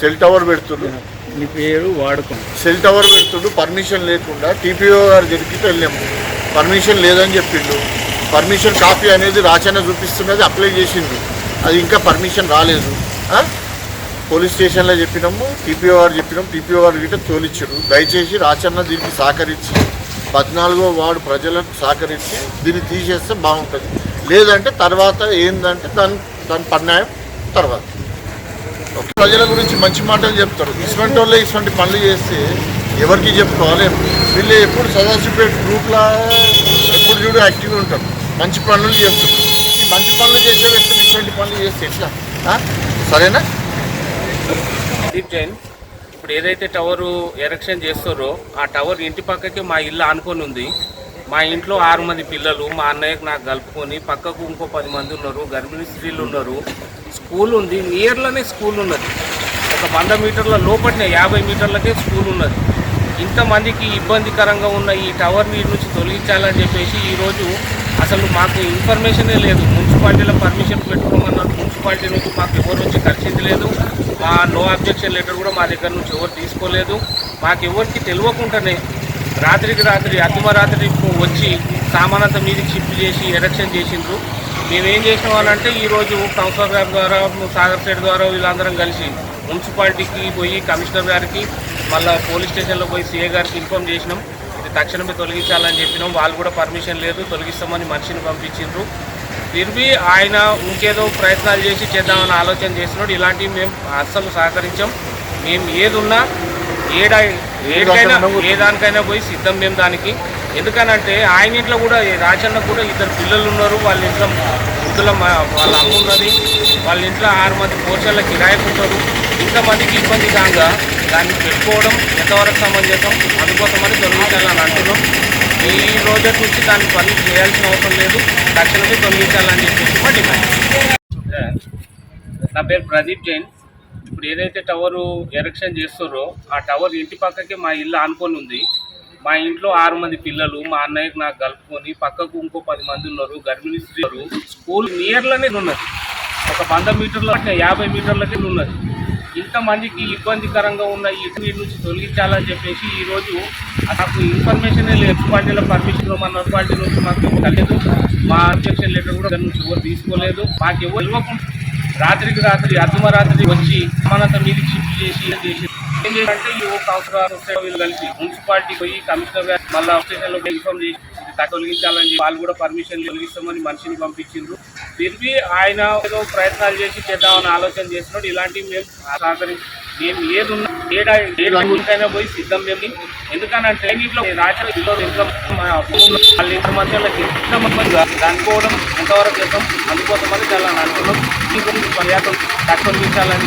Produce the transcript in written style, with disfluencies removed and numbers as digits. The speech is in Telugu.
సెల్ టవర్ పెడుతుండు, నీ పేరు వాడుకో. సెల్ టవర్ పెడుతుండు పర్మిషన్ లేకుండా. టీపీఓ గారు దగ్గరికి వెళ్ళాము, పర్మిషన్ లేదని చెప్పిండు. పర్మిషన్ కాపీ అనేది రాచన్న చూపిస్తున్నది, అప్లై చేసిండు, అది ఇంకా పర్మిషన్ రాలేదు. పోలీస్ స్టేషన్లో చెప్పినాము, టీపీఓ గారు చెప్పినాము, టీపీఓ గారు గిట్ట తోలిచ్చారు. దయచేసి రాచన్న దీనికి సహకరించి 14వ వార్డు ప్రజలకు సహకరించి దీన్ని తీసేస్తే బాగుంటుంది. లేదంటే తర్వాత ఏంటంటే దాని పన్యాయం తర్వాత. ప్రజల గురించి మంచి మాటలు చెప్తారు. ఇటువంటి వాళ్ళే ఇటువంటి పనులు చేస్తే ఎవరికి చెప్పుకోవాలి? వీళ్ళు ఎప్పుడు సదాశివపేట గ్రూప్లో ఎప్పుడు చూడు యాక్టివ్గా ఉంటారు, మంచి పనులు చేస్తారు. ఈ మంచి పనులు చేసే వ్యక్తులు ఇటువంటి పనులు చేస్తే ఎట్లా? సరేనా? ప్రదీప్ జైన్, ఇప్పుడు ఏదైతే టవరు ఎరెక్షన్ చేస్తారో ఆ టవర్ ఇంటి పక్కకి మా ఇల్లు ఆనుకొని ఉంది. మా ఇంట్లో 6 మంది పిల్లలు, మా అన్నయ్యకు నాకు కలుపుకొని, పక్కకు ఇంకో 10 మంది ఉన్నారు, గర్భిణీ స్త్రీలు ఉన్నారు, స్కూల్ ఉంది, నియర్లోనే స్కూల్ ఉన్నది. ఒక 100 మీటర్ల లోపలనే 50 మీటర్లకే స్కూల్ ఉన్నది. ఇంతమందికి ఇబ్బందికరంగా ఉన్న ఈ టవర్ని నుంచి తొలగించాలని చెప్పేసి ఈరోజు అసలు మాకు ఇన్ఫర్మేషనే లేదు. మున్సిపాలిటీలో పర్మిషన్ పెట్టుకోమన్నారు, మున్సిపాలిటీ నుంచి మాకు ఎవరు వచ్చి కలిసింది లేదు. మా నో అబ్జెక్షన్ లెటర్ కూడా మా దగ్గర నుంచి ఎవరు తీసుకోలేదు. మాకెవరికి తెలియకుండానే రాత్రికి రాత్రి అర్ధమరాత్రి వచ్చి సామానంతా మీదకి షిఫ్ట్ చేసి ఎరెక్షన్ చేసిండ్రు. మేమేం చేసినాం అని అంటే ఈరోజు కౌన్సిలర్ గారి ద్వారా, సాగర్ సైడ్ ద్వారా వీళ్ళందరం కలిసి మున్సిపాలిటీకి పోయి కమిషనర్ గారికి, మళ్ళీ పోలీస్ స్టేషన్లో పోయి సీఏ గారికి ఇన్ఫార్మ్ చేసినాం. ఇది తక్షణమే తొలగించాలని చెప్పినాం. వాళ్ళు కూడా పర్మిషన్ లేదు, తొలగిస్తామని మనిషిని పంపించిండ్రు. తిరిగి ఆయన ఇంకేదో ప్రయత్నాలు చేసి చేద్దామని ఆలోచన చేసినాడు. ఇలాంటివి మేము అస్సలు సహకరించాం. మేము ఏదున్నా ఏ దానికైనా పోయి సిద్ధం మేము దానికి. ఎందుకనంటే ఆయన ఇంట్లో కూడా రాచన్న కూడా 2 పిల్లలు ఉన్నారు, వాళ్ళ ఇంట్లో వృద్ధుల వాళ్ళ అమ్మ ఉన్నది, వాళ్ళ ఇంట్లో 6 మంది పోర్షన్ల కిరాయికి ఉంటారు. ఇంతమందికి ఇబ్బంది కాగా దాన్ని పెట్టుకోవడం ఎంతవరకు సమంజసం, అందుకోసమని తొలగించాలని అంటున్నాం. ఈ రోజు నుంచి దాన్ని పని చేయాల్సిన అవసరం లేదు, తక్షణమే తొలగించాలని చెప్పేసి మా డిమాండ్. నా పేరు ప్రదీప్ జైన్. ఇప్పుడు ఏదైతే టవరు ఎరెక్షన్ చేస్తారో ఆ టవర్ ఇంటి పక్కకే మా ఇల్లు ఆనుకొని ఉంది. మా ఇంట్లో 6 మంది పిల్లలు, మా అన్నయ్యకు నాకు కలుపుకొని, పక్కకు ఇంకో 10 మంది ఉన్నారు, గర్భిణీ స్త్రీలు, స్కూల్ నియర్లోనే ఉన్నది. ఒక 100 మీటర్ల 50 మీటర్లకే ఉన్నది. ఇంతమందికి ఇబ్బందికరంగా ఉన్న ఈ నుంచి తొలగించాలని చెప్పేసి ఈరోజు నాకు ఇన్ఫర్మేషనే లేదు. మున్సిపాలిటీలో పర్మిషన్ మున్సిపాలిటీ నుంచి మాకు తెలియదు, మా అబ్జెక్షన్ లెటర్ కూడా దాని నుంచి ఎవరు తీసుకోలేదు. మాకు ఎవరు తెలియకుండా రాత్రికి రాత్రి అర్ధమరాత్రి వచ్చి సమానంతా మీదకి షిఫ్ట్ చేసి ఏం చేయాలంటే ఈ కౌన్సిలర్ వీళ్ళు కలిసి మున్సిపాలిటీ పోయి కమిషనర్ గారు మళ్ళీ స్టేషన్లో ఇన్ఫార్మ్ చేసి తొలగించాలని వాళ్ళు కూడా పర్మిషన్ తొలగిస్తామని మనిషిని పంపించిండ్రు. తిరిగి ఆయన ఏదో ప్రయత్నాలు చేసి చేద్దామని ఆలోచన చేస్తున్నాడు. ఇలాంటివి మేము సహకరించి మేము ఏదున్నా ఏదైనా పోయి సిద్ధం మేము. ఎందుకనంటే ఇంట్లో రాజకీయ ఇంట్లో వాళ్ళ ఇంటి మధ్యలోకి దానికోవడం ఎంతవరకు చేద్దాం, అందుకోసమని చాలా అంటున్నాం. ఈ గురించి పర్యాటం తక్కువ